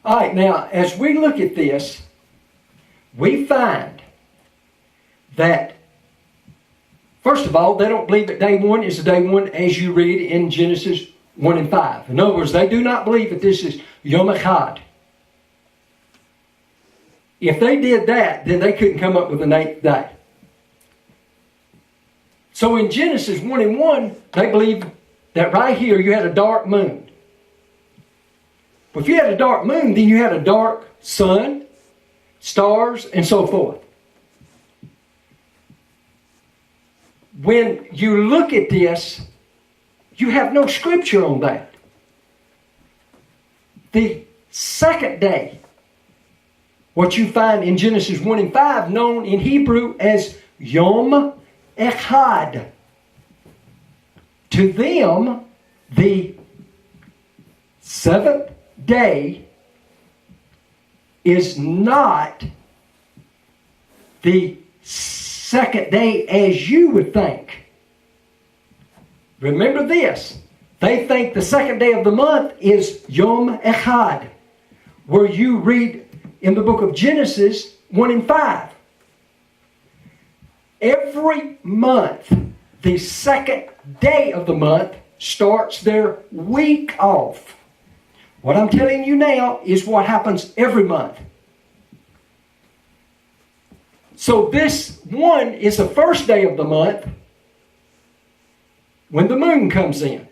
All right, now, as we look at this, we find that, first of all, they don't believe that day one is the day one as you read in Genesis 1 and 5. In other words, they do not believe that this is Yom Echad. If they did that, then they couldn't come up with an eighth day. So in Genesis 1 and 1, they believe that right here you had a dark moon. But if you had a dark moon, then you had a dark sun, stars, and so forth. When you look at this, you have no scripture on that. The second day, what you find in Genesis 1 and 5, known in Hebrew as Yom Echad. To them, the seventh day is not the second day as you would think. Remember this. They think the second day of the month is Yom Echad, where you read in the book of Genesis 1 and 5. Every month, the second day of the month starts their week off. What I'm telling you now is what happens every month. So this one is the first day of the month when the moon comes in.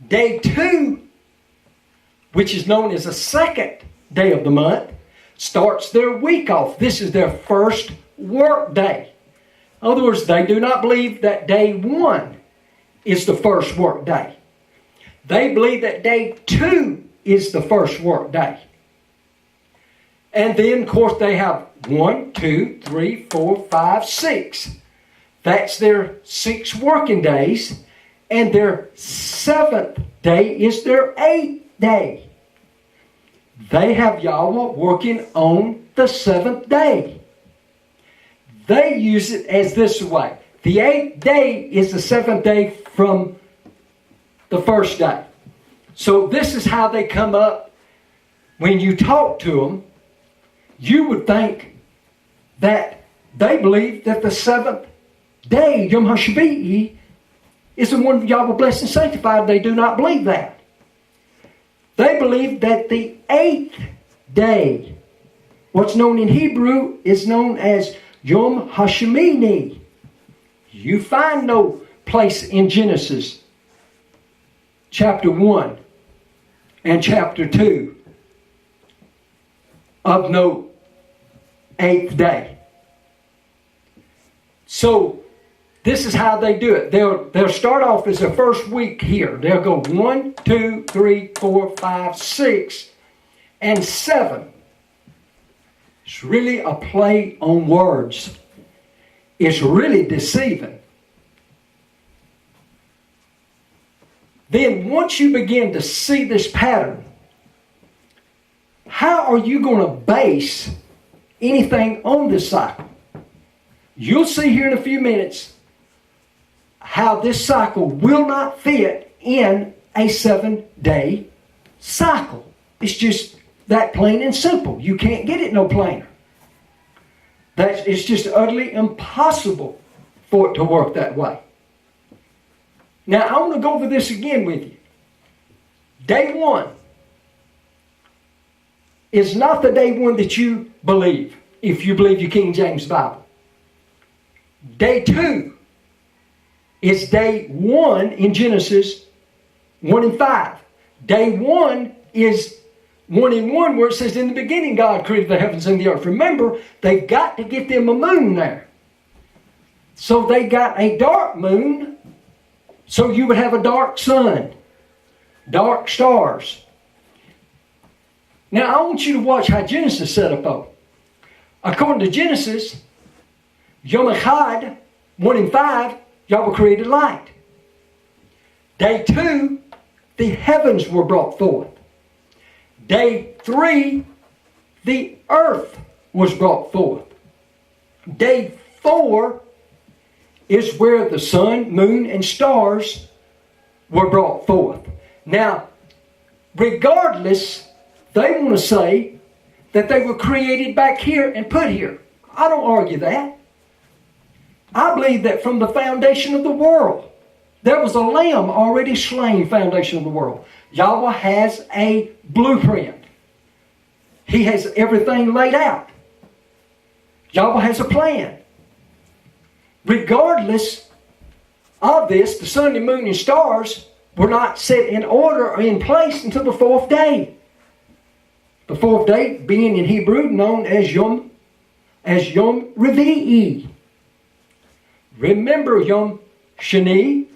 Day 2, which is known as the second day of the month, starts their week off. This is their first work day. In other words, they do not believe that day 1 is the first work day. They believe that day 2 is the first work day. And then, of course, they have 1, 2, 3, 4, 5, 6. That's their 6 working days. And their 7th day is their 8th day. They have Yahweh working on the 7th day. They use it as this way. The 8th day is the 7th day from the first day. So this is how they come up. When you talk to them, you would think that they believe that the 7th day, Yom HaShavi'i, is the one Yahweh blessed and sanctified. They do not believe that. They believe that the 8th day, what's known in Hebrew, is known as Yom HaShemini. You find no place in Genesis chapter 1 and chapter 2 of no 8th day. So this is how they do it. They'll start off as the first week here. They'll go 1, 2, 3, 4, 5, 6, and 7. It's really a play on words. It's really deceiving. Then once you begin to see this pattern, how are you going to base anything on this cycle? You'll see here in a few minutes how this cycle will not fit in a 7-day cycle. It's just that plain and simple. You can't get it no plainer. It's just utterly impossible for it to work that way. Now, I want to go over this again with you. Day 1 is not the day 1 that you believe, if you believe your King James Bible. Day 2 is day 1 in Genesis 1 and 5. Day 1 is 1 and 1, where it says, in the beginning God created the heavens and the earth. Remember, they've got to get them a moon there. So they got a dark moon, so you would have a dark sun, dark stars. Now I want you to watch how Genesis set up though. According to Genesis, Yom Echad, 1 and 5, Yahweh created light. Day 2, the heavens were brought forth. Day 3, the earth was brought forth. Day 4 is where the sun, moon, and stars were brought forth. Now, regardless, They want to say that they were created back here and put here. I don't argue that. I believe that from the foundation of the world, there was a lamb already slain, foundation of the world. Yahweh has a blueprint. He has everything laid out. Yahweh has a plan. Regardless of this, the sun, the moon, and stars were not set in order or in place until the fourth day. The fourth day being in Hebrew known as Yom Revi'i. Remember Yom Shani,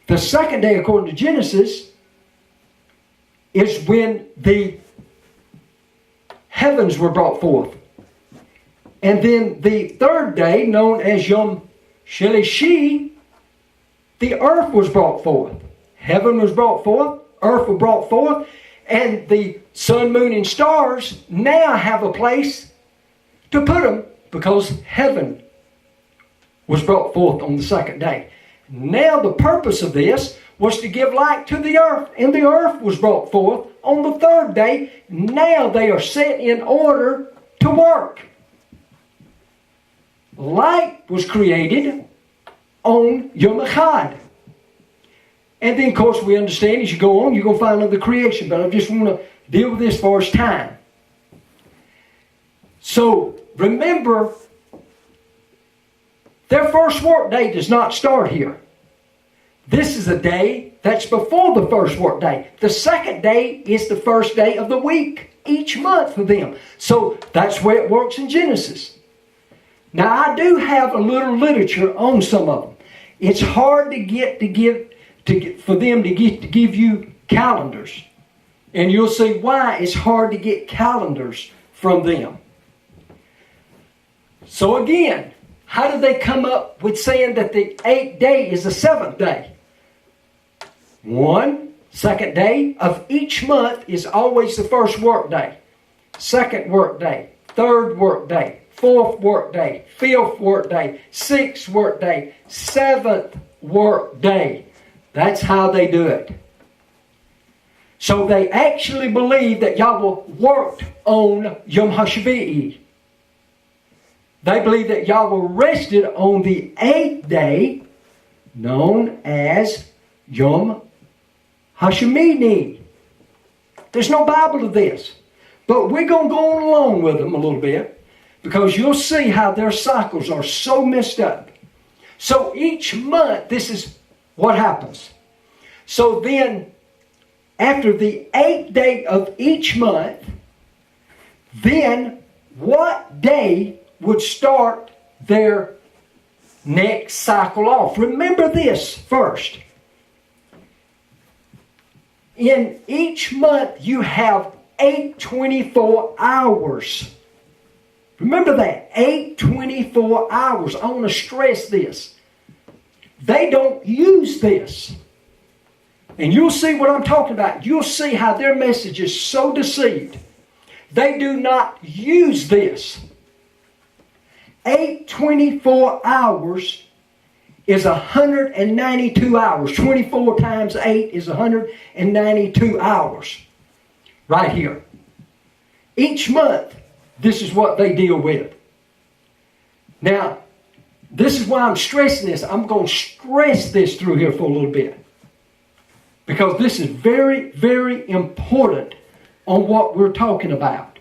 the second day according to Genesis, is when the heavens were brought forth. And then the third day, known as Yom Shelishi, the earth was brought forth. Heaven was brought forth, earth was brought forth, and the sun, moon, and stars now have a place to put them because heaven was brought forth on the second day. Now the purpose of this was to give light to the earth, and the earth was brought forth on the third day. Now they are set in order to work. Light was created on Yom Echad. And then, of course, we understand as you go on, you're going to find another creation. But I just want to deal with this as far as time. So, remember, their first work day does not start here. This is a day that's before the first work day. The second day is the first day of the week, each month for them. So, that's where it works in Genesis. Now, I do have a little literature on some of them. It's hard for them to give you calendars. And you'll see why it's hard to get calendars from them. So again, how did they come up with saying that the 8th day is the 7th day? Second day of each month is always the first work day. Second work day. Third work day. Fourth work day. Fifth work day. Sixth work day. Seventh work day. That's how they do it. So they actually believe that Yahweh worked on Yom HaShavi'i. They believe that Yahweh rested on the 8th day, known as Yom HaShemini. There's no Bible to this. But we're going to go on along with them a little bit, because you'll see how their cycles are so messed up. So each month, this is what happens. So then, after the 8th day of each month, then what day would start their next cycle off? Remember this first. In each month, you have 8 24 hours. Remember that, 8 24 hours. I want to stress this. They don't use this. And you'll see what I'm talking about. You'll see how their message is so deceived. They do not use this. 8 24 hours is 192 hours. 24 times 8 is 192 hours. Right here. Each month, this is what they deal with. Now, this is why I'm stressing this. I'm going to stress this through here for a little bit. Because this is very, very important on what we're talking about.